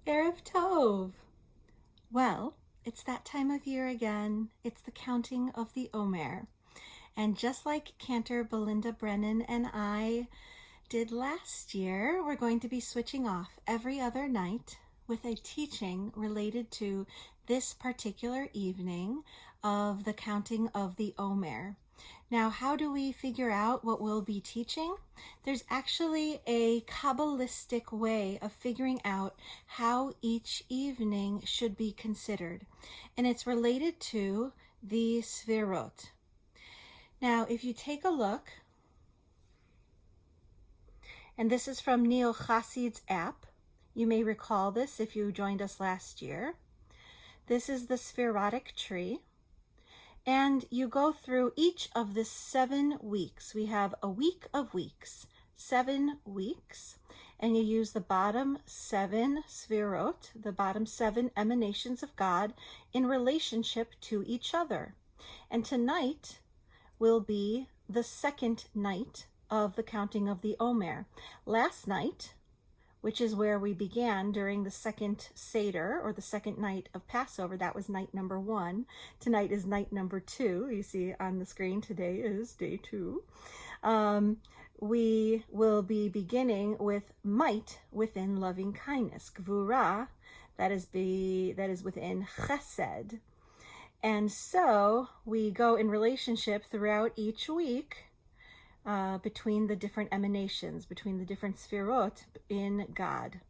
Erev Tov. Well, it's that time of year again. It's the counting of the Omer. And just like Cantor, Belinda, Brennan, and I did last year, we're going to be switching off every other night with a teaching related to this particular evening of the counting of the Omer. Now, how do we figure out what we'll be teaching? There's actually a Kabbalistic way of figuring out how each evening should be considered, and it's related to the Sfirot. Now, if you take a look, and this is from Neo Chassid's app. You may recall this if you joined us last year. This is the Sphirotic tree. And you go through each of the 7 weeks. We have a week of weeks, 7 weeks. And you use the bottom 7 Sfirot, the bottom 7 emanations of God in relationship to each other. And tonight will be the second night of the counting of the Omer. Last night, which is where we began during the second Seder, or the second night of Passover, that was night number 1. Tonight is night number 2. You see on the screen, today is day 2. We will be beginning with might within loving kindness, gvura, that is within chesed. And so we go in relationship throughout each week between the different emanations, between the different Sfirot in God.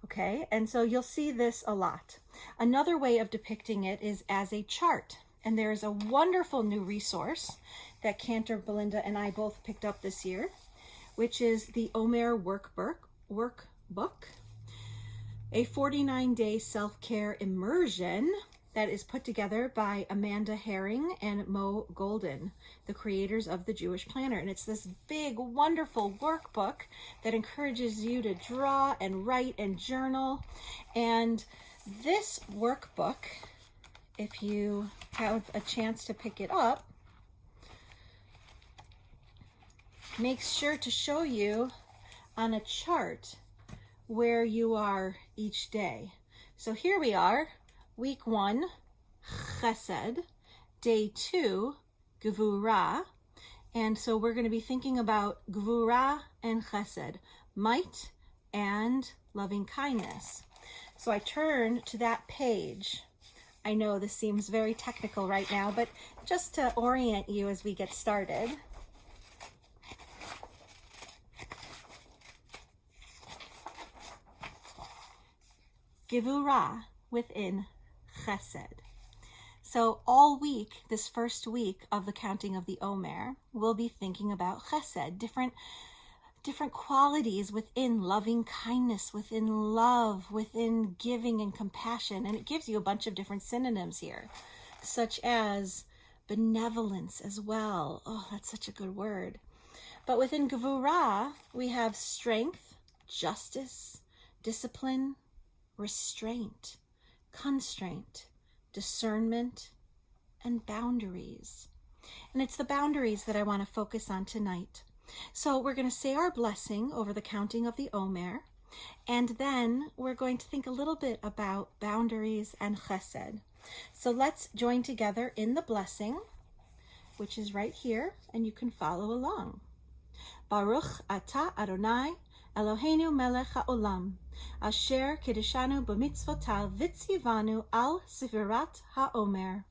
Okay, and so you'll see this a lot. Another way of depicting it is as a chart. And there is a wonderful new resource that Cantor, Belinda, and I both picked up this year, which is the Omer workbook, a 49-day self-care immersion that is put together by Amanda Herring and Mo Golden, the creators of the Jewish Planner. And it's this big, wonderful workbook that encourages you to draw and write and journal. And this workbook, if you have a chance to pick it up, makes sure to show you on a chart where you are each day. So here we are. Week 1, Chesed. Day 2, Gevurah. And so we're going to be thinking about Gevurah and Chesed, might and loving kindness. So I turn to that page. I know this seems very technical right now, but just to orient you as we get started. Gevurah within Chesed. So all week, this first week of the counting of the Omer, we'll be thinking about Chesed, different qualities within loving kindness, within love, within giving and compassion. And it gives you a bunch of different synonyms here, such as benevolence as well. Oh, that's such a good word. But within Gevurah, we have strength, justice, discipline, restraint, constraint, discernment, and boundaries. And it's the boundaries that I want to focus on tonight. So we're going to say our blessing over the counting of the Omer, and then we're going to think a little bit about boundaries and chesed. So let's join together in the blessing, which is right here, and you can follow along. Baruch atah Adonai Eloheinu melech haolam, asher kiddushanu b'mitzvotav v'tzivanu al Sfirat haOmer.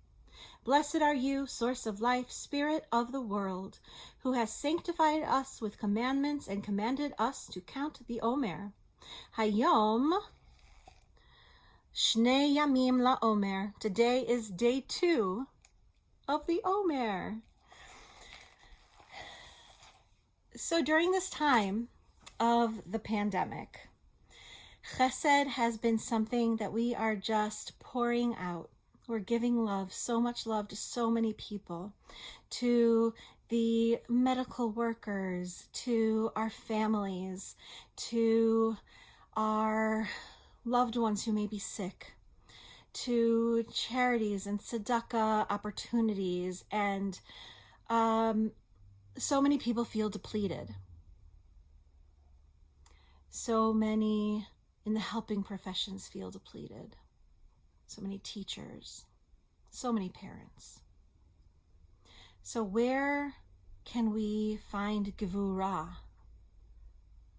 Blessed are you, source of life, spirit of the world, who has sanctified us with commandments and commanded us to count the Omer. Hayom Shnei Yamim LaOmer. Today is day 2 of the Omer. So during this time of the pandemic, Chesed has been something that we are just pouring out. We're giving love, so much love to so many people, to the medical workers, to our families, to our loved ones who may be sick, to charities and tzedakah opportunities, and so many people feel depleted. So many in the helping professions feel depleted. So many teachers, so many parents. So where can we find gevurah,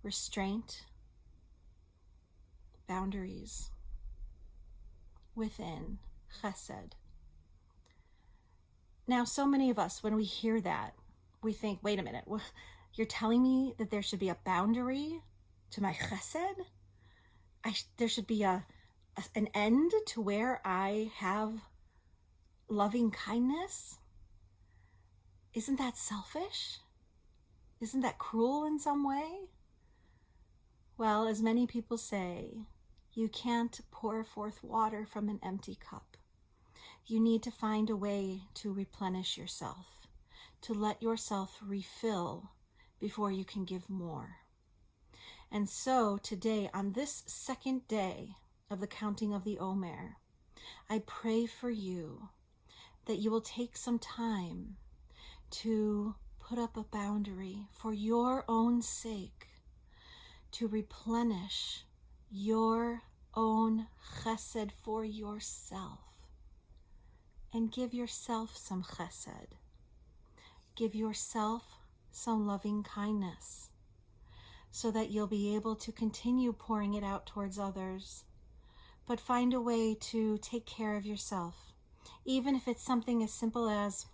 restraint, boundaries within chesed? Now, so many of us, when we hear that, we think, wait a minute, you're telling me that there should be a boundary to my chesed? There should be an end to where I have loving kindness? Isn't that selfish? Isn't that cruel in some way? Well, as many people say, you can't pour forth water from an empty cup. You need to find a way to replenish yourself, to let yourself refill before you can give more. And so today, on this second day of the counting of the Omer, I pray for you that you will take some time to put up a boundary for your own sake, to replenish your own chesed for yourself, and give yourself some chesed. Give yourself some loving kindness, so that you'll be able to continue pouring it out towards others. But find a way to take care of yourself, even if it's something as simple as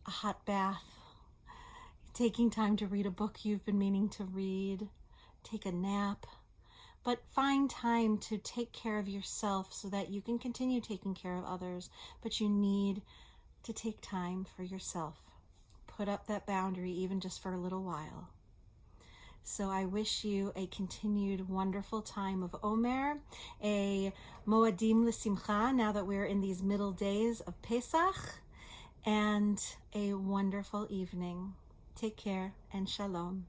a hot bath, taking time to read a book you've been meaning to read, take a nap. But find time to take care of yourself so that you can continue taking care of others. But you need to take time for yourself. Put up that boundary even just for a little while. So I wish you a continued wonderful time of Omer, a Moadim L'Simcha, now that we're in these middle days of Pesach, and a wonderful evening. Take care and shalom.